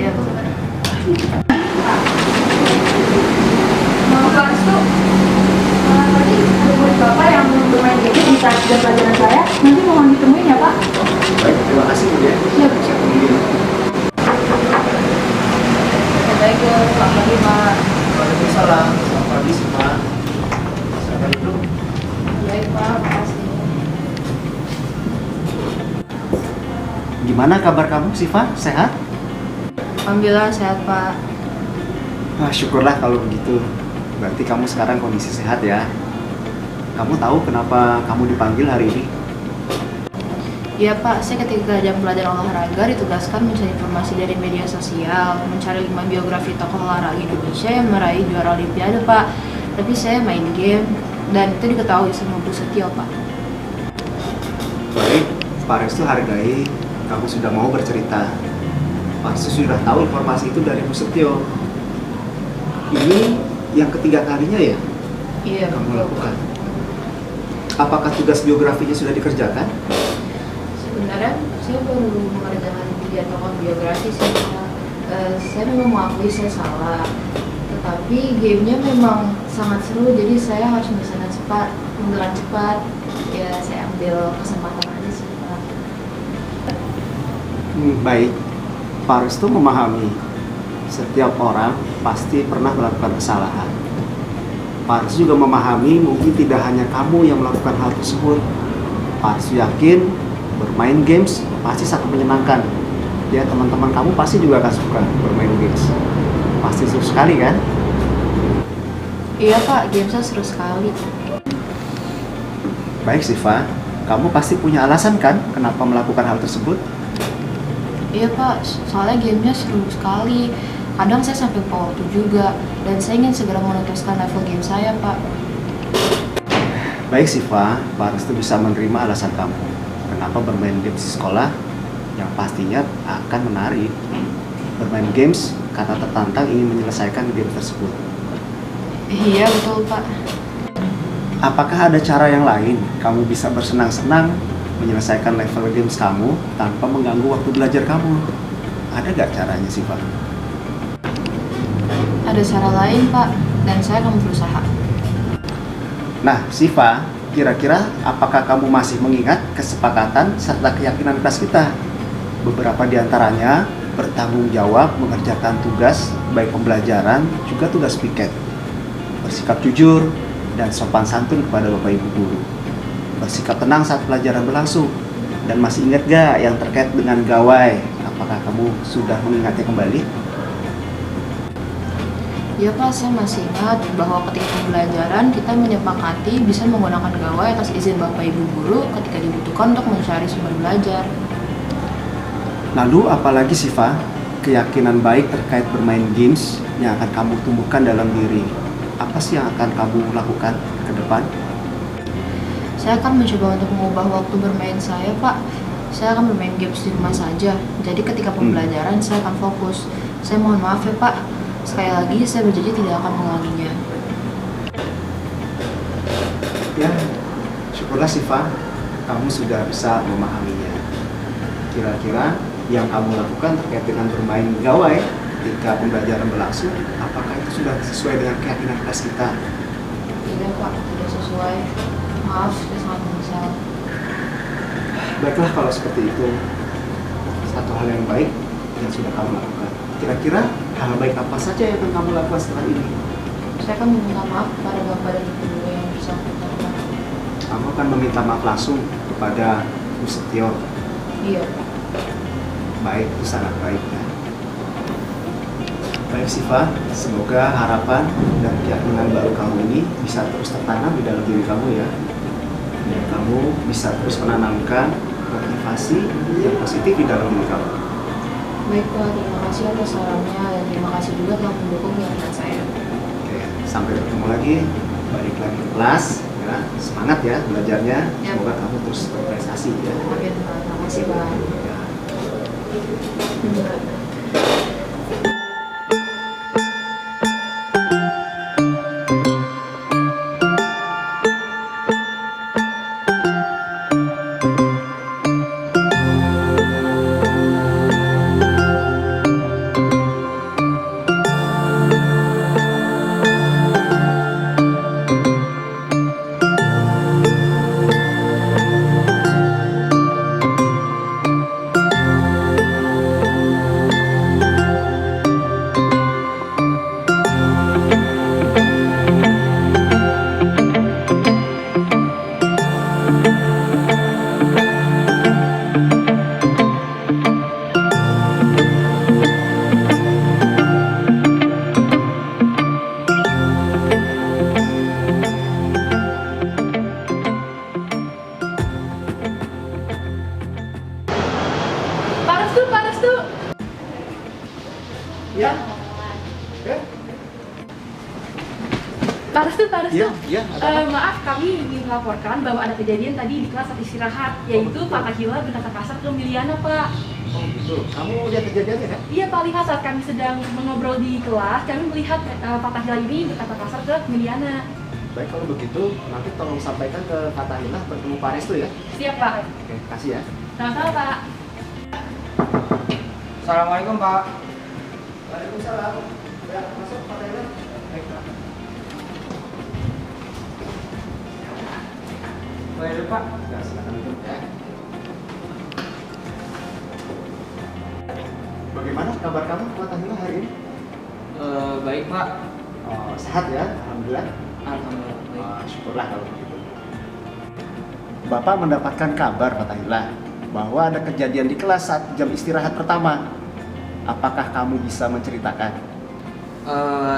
Iya, Bu. Pak Restu, tadi ada murid Bapak yang bermain game di saat jam pelajaran saya. Nanti mohon ditemuin ya, Pak. Baik, terima kasih Bu ya. Iya, Bu. Saya tungguin. Assalamualaikum, selamat pagi, Pak. Waalaikumsalam. Selamat pagi Siva. Silakan duduk. Baik, Pak. Makasih. Gimana kabar kamu Siva? Sehat? Alhamdulillah sehat, Pak. Wah, syukurlah kalau begitu. Berarti kamu sekarang kondisi sehat ya. Kamu tahu kenapa kamu dipanggil hari ini? Iya, Pak, saya ketika jam pelajaran olahraga ditugaskan mencari informasi dari media sosial, mencari 5 biografi tokoh olahraga Indonesia yang meraih juara Olimpiade, Pak. Tapi saya main game dan itu diketahui sama Bu Setio, Pak. Baik, Pak Restu hargai kamu sudah mau bercerita. Pak Restu sudah tahu informasi itu dari Bu Setio. Ini yang ketiga kalinya ya Iya, kamu betul, lakukan. Apakah tugas biografinya sudah dikerjakan? Sebenarnya saya baru mengerjakan 3 tokoh biografi sih, Pak. Saya memang mengakui saya salah, tetapi gamenya memang sangat seru, jadi saya harus menyelesaikan cepat, menggerak cepat. Ya, saya ambil kesempatan aja sih, Pak. Baik, Pak Restu memahami setiap orang pasti pernah melakukan kesalahan. Pak Restu juga memahami mungkin tidak hanya kamu yang melakukan hal tersebut. Pak Restu yakin bermain games pasti sangat menyenangkan. Ya, teman-teman kamu pasti juga akan suka bermain games. Pasti seru sekali kan? Iya, Pak, game saya seru sekali. Baik Siva, kamu pasti punya alasan kan kenapa melakukan hal tersebut? Iya, Pak, soalnya gamenya seru sekali. Kadang saya sampai lupa waktu juga, dan saya ingin segera menuntaskan level game saya, Pak. Baik Siva, Pak Restu bisa menerima alasan kamu. Kenapa bermain games di sekolah yang pastinya akan menarik. Bermain games karena tertantang ingin menyelesaikan game tersebut. Iya, betul, Pak. Apakah ada cara yang lain kamu bisa bersenang-senang menyelesaikan level games kamu tanpa mengganggu waktu belajar kamu? Ada gak caranya Siva? Ada cara lain, Pak, dan saya akan berusaha. Nah Siva, kira-kira apakah kamu masih mengingat kesepakatan serta keyakinan kelas kita? Beberapa di antaranya bertanggung jawab mengerjakan tugas baik pembelajaran juga tugas piket, bersikap jujur dan sopan santun kepada Bapak Ibu guru, bersikap tenang saat pelajaran berlangsung. Dan masih ingat gak yang terkait dengan gawai? Apakah kamu sudah mengingatnya kembali? Ya, Pak, saya masih ingat bahwa ketika pembelajaran kita menyepakati bisa menggunakan gawai atas izin Bapak Ibu guru ketika dibutuhkan untuk mencari sumber belajar. Lalu apalagi Siva, keyakinan baik terkait bermain games yang akan kamu tumbuhkan dalam diri? Apa sih yang akan kamu lakukan ke depan? Saya akan mencoba untuk mengubah waktu bermain saya, Pak. Saya akan bermain games di rumah saja. Jadi ketika pembelajaran saya akan fokus. Saya mohon maaf ya, Pak. Sekali lagi saya berjanji tidak akan mengulanginya. Ya, syukurlah Siva, kamu sudah bisa memahaminya. Kira-kira yang kamu lakukan terkait dengan bermain gawai ketika pembelajaran berlangsung, apakah itu sudah sesuai dengan keyakinan kelas kita? Tidak, Pak, tidak sesuai. Maaf, saya sangat menyesal. Baiklah kalau seperti itu, satu hal yang baik yang sudah kamu lakukan. Kira-kira hal baik apa saja yang akan kamu lakukan setelah ini? Saya akan meminta maaf kepada Bapak dan Ibu guru yang bersangkutan, Pak. Kamu akan meminta maaf langsung kepada Bu Setio. Iya, Pak. Baik, itu sangat baik ya. Baik Siva, semoga harapan dan keyakinan baru kamu ini bisa terus tertanam di dalam diri kamu ya. Dan kamu bisa terus menanamkan motivasi yang positif di dalam diri kamu. Baik, Pak, terima kasih atas sarannya dan terima kasih juga telah mendukung keyakinan saya. Oke, sampai bertemu lagi, balik lagi ke kelas ya. Semangat ya belajarnya. Ya. Semoga kamu terus berprestasi ya. Amin, Pak. Terima kasih, Pak. Ya. Iya. Oke. Pak Restu, Pak Restu. Iya, ada apa? Maaf, kami ingin melaporkan bahwa ada kejadian tadi di kelas saat istirahat, yaitu Pak Tahila berkata kasar ke Miliana, Pak. Oh gitu. Kamu lihat kejadiannya kan? Iya, Pak, lihat saat kami sedang mengobrol di kelas, kami melihat Pak Tahila ini berkata kasar ke Miliana. Baik, kalau begitu nanti tolong sampaikan ke Pak Tahila bertemu Pak Restu ya. Siap, Pak. Oke, kasih ya. Sama-sama, Pak. Assalamualaikum Pak. Waalaikumsalam. Ya, masuk Pak Tahila. Baik, Pak. Boleh dulu Pak. Ya, silakan duduk ya. Bagaimana kabar kamu Pak Tahila hari ini? Baik Pak. Oh, sehat ya? Alhamdulillah. Alhamdulillah. Baik. Wah, syukurlah kalau begitu. Bapak mendapatkan kabar Pak Tahila bahwa ada kejadian di kelas saat jam istirahat pertama. Apakah kamu bisa menceritakan?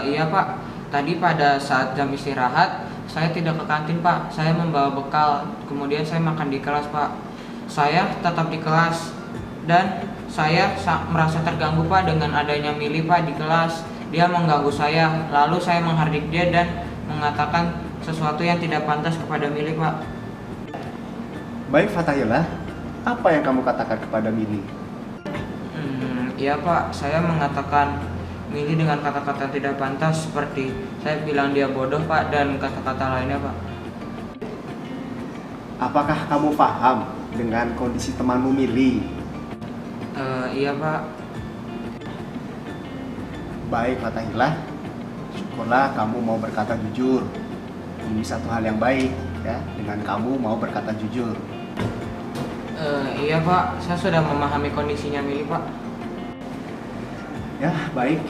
Iya Pak. Tadi pada saat jam istirahat saya tidak ke kantin Pak. Saya membawa bekal. Kemudian saya makan di kelas Pak. Saya tetap di kelas dan saya merasa terganggu Pak dengan adanya Mili Pak di kelas. Dia mengganggu saya. Lalu saya menghardik dia dan mengatakan sesuatu yang tidak pantas kepada Mili Pak. Baik Fatahila, apa yang kamu katakan kepada Mili? Iya Pak, saya mengatakan Mili dengan kata-kata tidak pantas, seperti saya bilang dia bodoh Pak dan kata-kata lainnya Pak. Apakah kamu paham dengan kondisi temanmu Mili? Iya Pak. Baik Fatahila, syukurlah kamu mau berkata jujur. Ini satu hal yang baik ya, dengan kamu mau berkata jujur. Iya Pak, saya sudah memahami kondisinya Mili Pak. Ya, baik.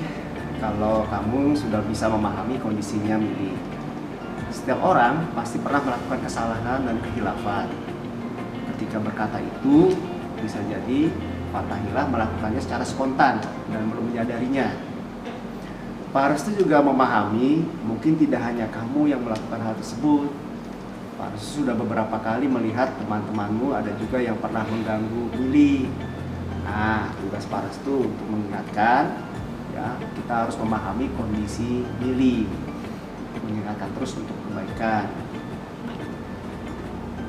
Kalau kamu sudah bisa memahami kondisinya Mili. Setiap orang pasti pernah melakukan kesalahan dan kehilafan. Ketika berkata itu, bisa jadi Fatahila melakukannya secara spontan dan belum menyadarinya. Pak Restu juga memahami, mungkin tidak hanya kamu yang melakukan hal tersebut. Pak Restu sudah beberapa kali melihat teman-temanmu ada juga yang pernah mengganggu Mili. Nah, tugas Pak Restu untuk mengingatkan, ya, kita harus memahami kondisi Mili, mengingatkan terus untuk kebaikan.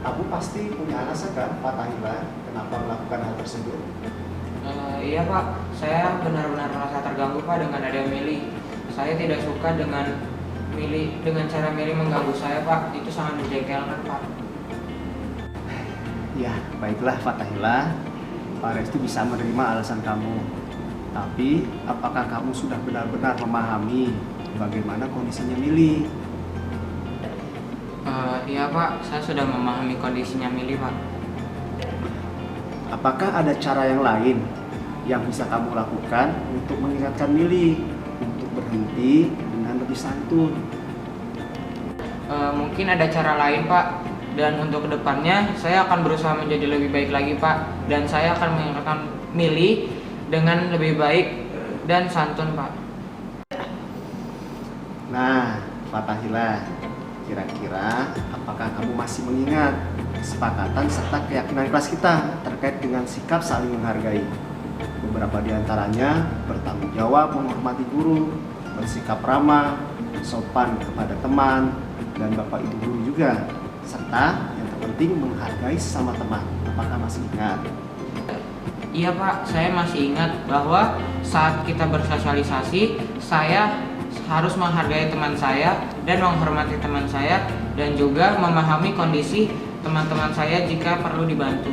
Aku pasti punya alasan kan, Pak Tahila, kenapa melakukan hal tersebut? Iya Pak, saya benar-benar merasa terganggu Pak dengan adanya Mili. Saya tidak suka dengan cara Mili mengganggu saya Pak. Itu sangat menjengkelkan Pak. Ya, baiklah Pak Tahila, Pak Restu bisa menerima alasan kamu. Tapi, apakah kamu sudah benar-benar memahami bagaimana kondisinya Mili? Iya Pak, saya sudah memahami kondisinya Mili Pak. Apakah ada cara yang lain yang bisa kamu lakukan untuk mengingatkan Mili untuk berhenti dengan lebih santun? Mungkin ada cara lain Pak. Dan untuk kedepannya saya akan berusaha menjadi lebih baik lagi Pak. Dan saya akan mengingatkan Mili dengan lebih baik dan santun Pak. Nah, Fatahila, kira-kira apakah kamu masih mengingat kesepakatan serta keyakinan kelas kita terkait dengan sikap saling menghargai? Beberapa di antaranya bertanggung jawab, menghormati guru, bersikap ramah, sopan kepada teman, dan bapak ibu guru juga. Serta yang terpenting menghargai sesama teman. Apakah masih ingat? Iya Pak, saya masih ingat bahwa saat kita bersosialisasi, saya harus menghargai teman saya dan menghormati teman saya dan juga memahami kondisi teman-teman saya jika perlu dibantu.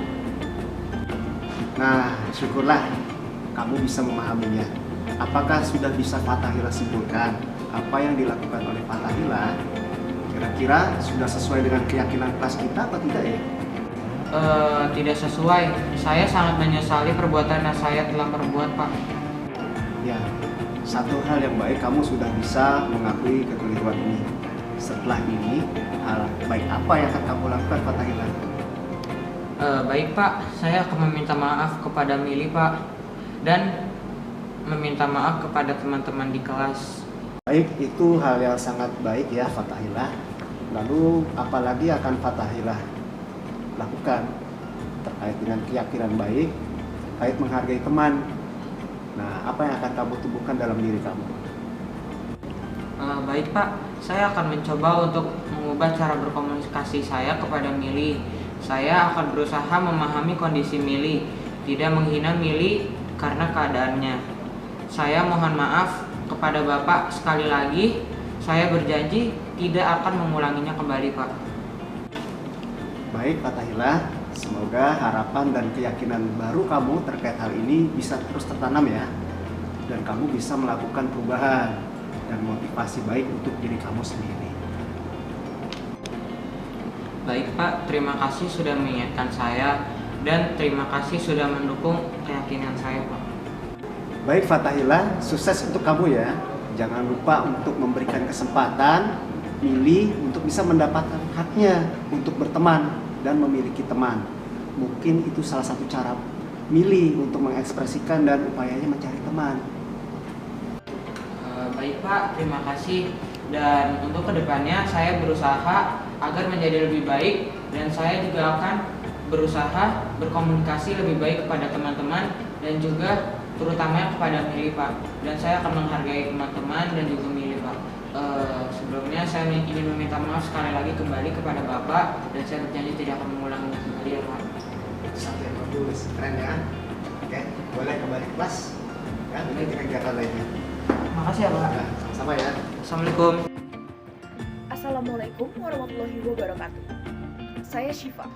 Nah, syukurlah kamu bisa memahaminya. Apakah sudah bisa Fatahila simpulkan apa yang dilakukan oleh Fatahila kira-kira sudah sesuai dengan keyakinan kelas kita atau tidak ya? Tidak sesuai. Saya sangat menyesali perbuatan yang saya telah perbuat Pak. Ya, satu hal yang baik kamu sudah bisa mengakui kekeliruan ini. Setelah ini, hal baik apa yang akan kamu lakukan Fatahila? Baik Pak, saya akan meminta maaf kepada Mili Pak dan meminta maaf kepada teman-teman di kelas. Baik, itu hal yang sangat baik ya Fatahila. Lalu apalagi akan Fatahila lakukan terkait dengan keyakinan baik, terkait menghargai teman? Nah, apa yang akan kamu tumbuhkan dalam diri kamu? Baik Pak, saya akan mencoba untuk mengubah cara berkomunikasi saya kepada Mili. Saya akan berusaha memahami kondisi Mili, tidak menghina Mili karena keadaannya. Saya mohon maaf kepada Bapak sekali lagi. Saya berjanji tidak akan mengulanginya kembali Pak. Baik, Fatahillah. Semoga harapan dan keyakinan baru kamu terkait hal ini bisa terus tertanam ya. Dan kamu bisa melakukan perubahan dan motivasi baik untuk diri kamu sendiri. Baik Pak, terima kasih sudah mengingatkan saya dan terima kasih sudah mendukung keyakinan saya Pak. Baik Fatahillah, sukses untuk kamu ya. Jangan lupa untuk memberikan kesempatan Mili untuk bisa mendapatkan haknya untuk berteman dan memiliki teman. Mungkin itu salah satu cara Mili untuk mengekspresikan dan upayanya mencari teman. Baik Pak, terima kasih. Dan untuk kedepannya saya berusaha agar menjadi lebih baik dan saya juga akan berusaha berkomunikasi lebih baik kepada teman-teman dan juga terutama kepada Mili Pak. Dan saya akan menghargai teman-teman dan juga Mili Pak. Sebelumnya saya ingin meminta maaf sekali lagi kembali kepada Bapak dan saya berjanji tidak akan mengulanginya kembali ya Pak. Sampai bagus, keren ya. Oke, boleh kembali ke kelas. Ya, ini kegiatan lainnya. Makasih ya Pak. Nah, sama ya. Assalamualaikum. Assalamualaikum warahmatullahi wabarakatuh. Saya Syifa.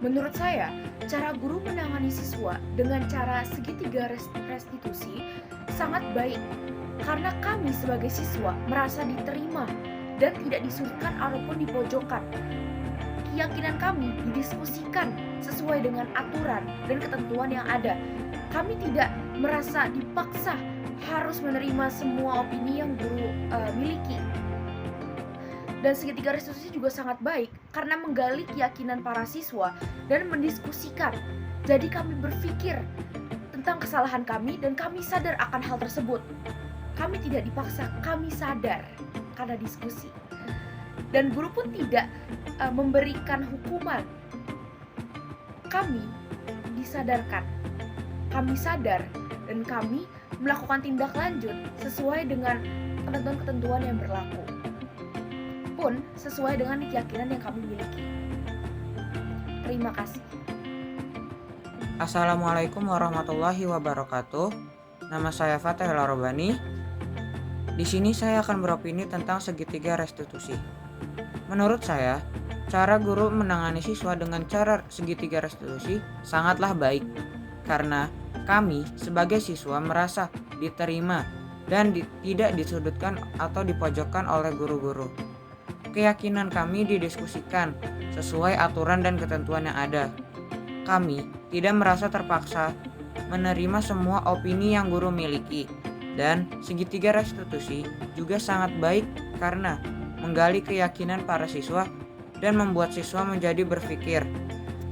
Menurut saya, cara guru menangani siswa dengan cara segitiga restitusi sangat baik karena kami sebagai siswa merasa diterima dan tidak disulitkan ataupun dipojokkan. Keyakinan kami didiskusikan sesuai dengan aturan dan ketentuan yang ada. Kami tidak merasa dipaksa harus menerima semua opini yang guru miliki. Dan segitiga restitusi juga sangat baik karena menggali keyakinan para siswa dan mendiskusikan. Jadi kami berpikir tentang kesalahan kami dan kami sadar akan hal tersebut. Kami tidak dipaksa, kami sadar karena diskusi. Dan guru pun tidak memberikan hukuman. Kami disadarkan. Kami sadar dan kami melakukan tindak lanjut sesuai dengan ketentuan-ketentuan yang berlaku. Pun sesuai dengan keyakinan yang kami miliki. Terima kasih. Assalamualaikum warahmatullahi wabarakatuh. Nama saya Fatahillah Robani. Di sini saya akan beropini tentang segitiga restitusi. Menurut saya, cara guru menangani siswa dengan cara segitiga restitusi sangatlah baik karena kami sebagai siswa merasa diterima dan tidak disudutkan atau dipojokkan oleh guru-guru. Keyakinan kami didiskusikan sesuai aturan dan ketentuan yang ada. Kami tidak merasa terpaksa menerima semua opini yang guru miliki. Dan segitiga restitusi juga sangat baik karena menggali keyakinan para siswa dan membuat siswa menjadi berpikir.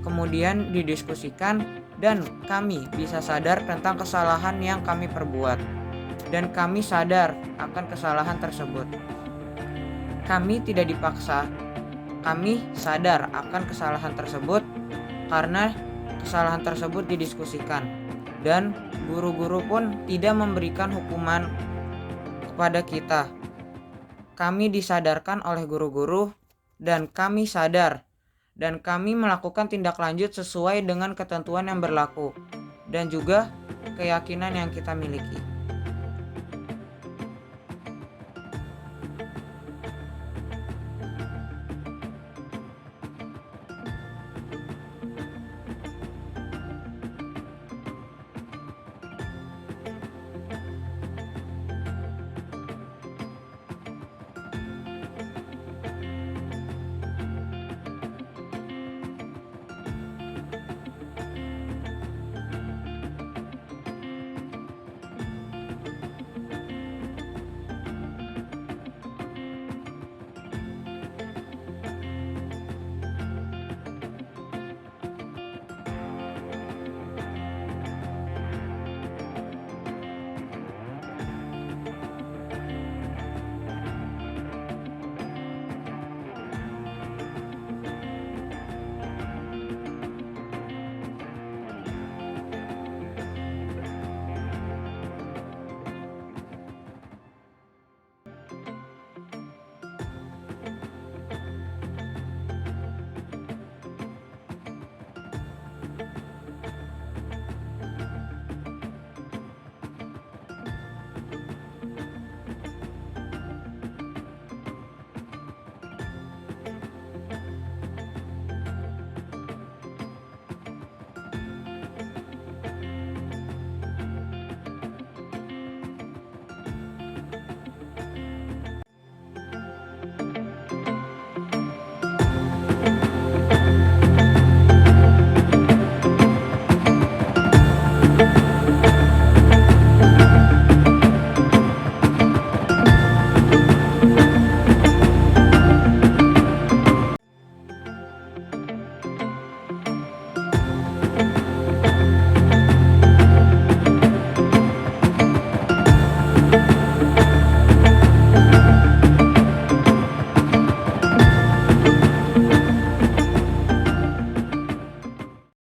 Kemudian didiskusikan dan kami bisa sadar tentang kesalahan yang kami perbuat. Dan kami sadar akan kesalahan tersebut. Kami tidak dipaksa, kami sadar akan kesalahan tersebut karena kesalahan tersebut didiskusikan dan guru-guru pun tidak memberikan hukuman kepada kita. Kami disadarkan oleh guru-guru dan kami sadar dan kami melakukan tindak lanjut sesuai dengan ketentuan yang berlaku dan juga keyakinan yang kita miliki.